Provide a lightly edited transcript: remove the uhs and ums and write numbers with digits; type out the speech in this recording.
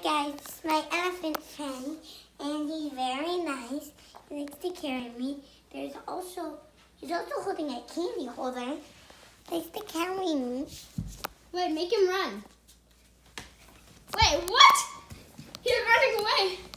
guys, it's my elephant friend, and he's very nice. He likes to carry me. He's also holding a candy holder. He likes to carry me. Wait, make him run. Wait, what? He's running away.